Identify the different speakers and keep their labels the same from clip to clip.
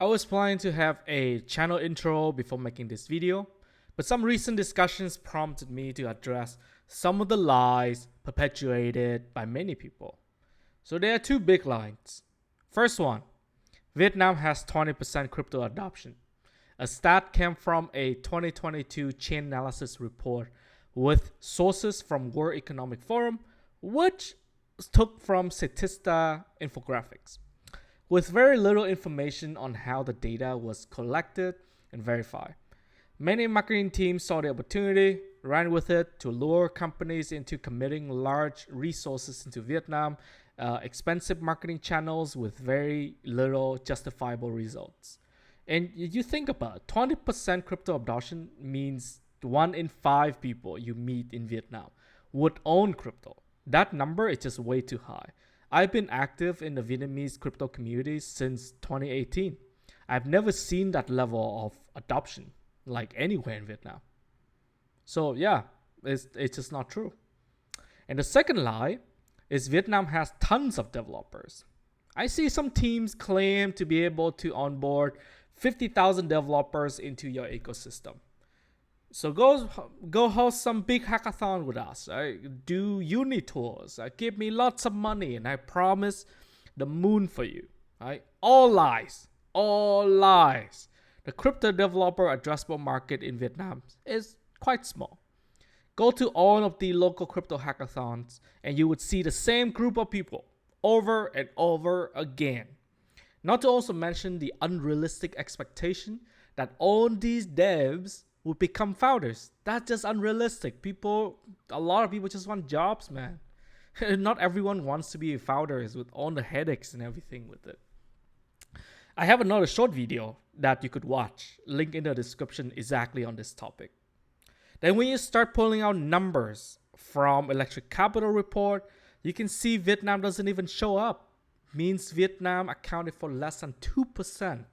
Speaker 1: I was planning to have a channel intro before making this video, but some recent discussions prompted me to address some of the lies perpetuated by many people. So there are two big lies. First one, Vietnam has 20% crypto adoption. A stat came from a 2022 chain analysis report with sources from World Economic Forum, which took from Statista infographics, with very little information on how the data was collected and verified. Many marketing teams saw the opportunity, ran with it to lure companies into committing large resources into Vietnam, expensive marketing channels with very little justifiable results. And you think about it, 20% crypto adoption means 1 in 5 people you meet in Vietnam would own crypto. That number is just way too high. I've been active in the Vietnamese crypto community since 2018. I've never seen that level of adoption like anywhere in Vietnam. So yeah, it's just not true. And the second lie is Vietnam has tons of developers. I see some teams claim to be able to onboard 50,000 developers into your ecosystem. So go host some big hackathon with us. Do uni tours. Give me lots of money, and I promise the moon for you. Right? All lies. All lies. The crypto developer addressable market in Vietnam is quite small. Go to all of the local crypto hackathons, and you would see the same group of people over and over again. Not to also mention the unrealistic expectation that all these devs would become founders. That's just unrealistic. A lot of people just want jobs, man. Not everyone wants to be founders with all the headaches and everything with it. I have another short video that you could watch, link in the description exactly on this topic. Then when you start pulling out numbers from Electric Capital report, you can see Vietnam doesn't even show up. Means Vietnam accounted for less than 2%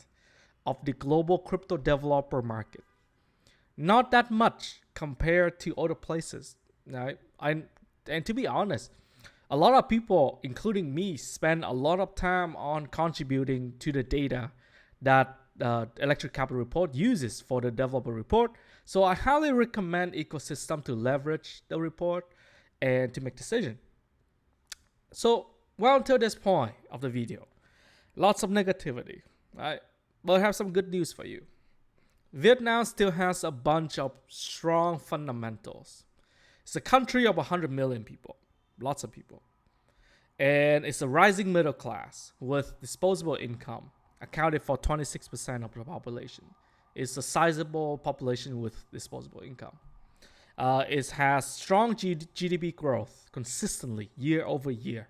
Speaker 1: of the global crypto developer market. Not that much compared to other places. Right? And to be honest, a lot of people, including me, spend a lot of time on contributing to the data that the Electric Capital report uses for the developer report. So I highly recommend ecosystem to leverage the report and to make decision. So well, until this point of the video, lots of negativity, right? But I have some good news for you. Vietnam still has a bunch of strong fundamentals. It's a country of 100 million people, lots of people. And it's a rising middle class with disposable income, accounted for 26% of the population. It's a sizable population with disposable income. It has strong GDP growth consistently year over year.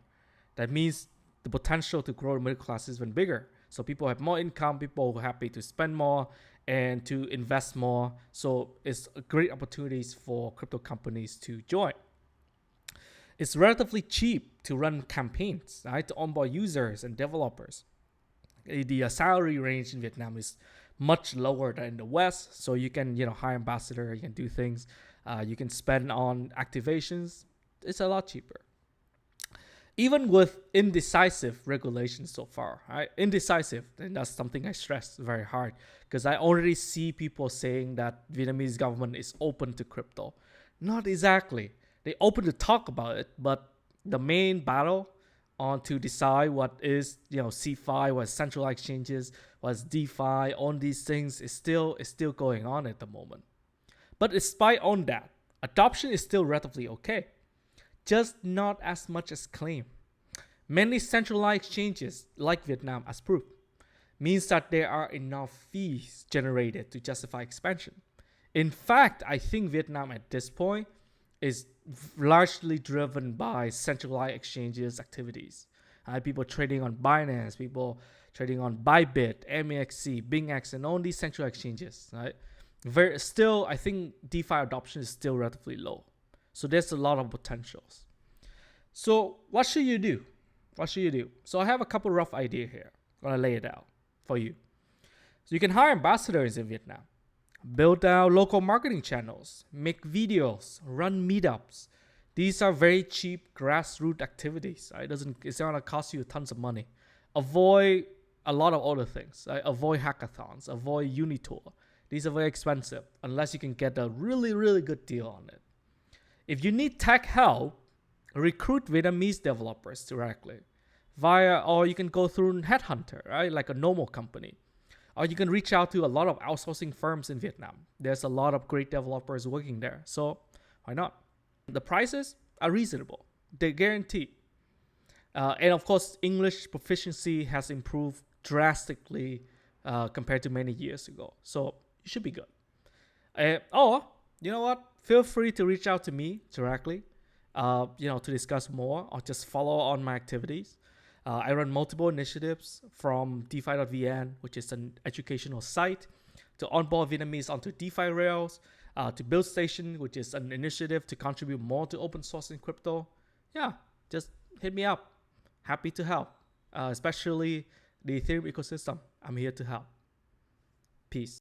Speaker 1: That means the potential to grow the middle class is even bigger. So people have more income, people are happy to spend more and to invest more. So it's a great opportunities for crypto companies to join. It's relatively cheap to run campaigns, right, to onboard users and developers. The salary range in Vietnam is much lower than in the West. So you can, hire ambassador, you can do things, you can spend on activations. It's a lot cheaper. Even with indecisive regulations so far, right? Indecisive, and that's something I stress very hard because I already see people saying that Vietnamese government is open to crypto. Not exactly. They open to talk about it, but the main battle on to decide what is, CeFi, what is centralized exchanges, what is DeFi, all these things is still going on at the moment. But despite on that, adoption is still relatively okay. Just not as much as claimed. Many centralized exchanges, like Vietnam as proof, means that there are enough fees generated to justify expansion. In fact, I think Vietnam at this point is largely driven by centralized exchanges activities. People trading on Binance, people trading on Bybit, MEXC, BingX, and all these central exchanges. Right? I think DeFi adoption is still relatively low. So there's a lot of potentials. So what should you do? So I have a couple rough ideas here. I'm going to lay it out for you. So you can hire ambassadors in Vietnam. Build out local marketing channels. Make videos. Run meetups. These are very cheap grassroots activities. Right? It's not going to cost you tons of money. Avoid a lot of other things. Avoid hackathons, avoid Unitour. These are very expensive unless you can get a really, really good deal on it. If you need tech help, recruit Vietnamese developers directly or you can go through Headhunter, right? Like a normal company. Or you can reach out to a lot of outsourcing firms in Vietnam. There's a lot of great developers working there. So why not? The prices are reasonable. They're guaranteed. And of course, English proficiency has improved drastically compared to many years ago. So you should be good. Or, you know what? Feel free to reach out to me directly, to discuss more or just follow on my activities. I run multiple initiatives from DeFi.vn, which is an educational site, to onboard Vietnamese onto DeFi rails, to BuildStation, which is an initiative to contribute more to open source in crypto. Yeah, just hit me up. Happy to help, especially the Ethereum ecosystem. I'm here to help. Peace.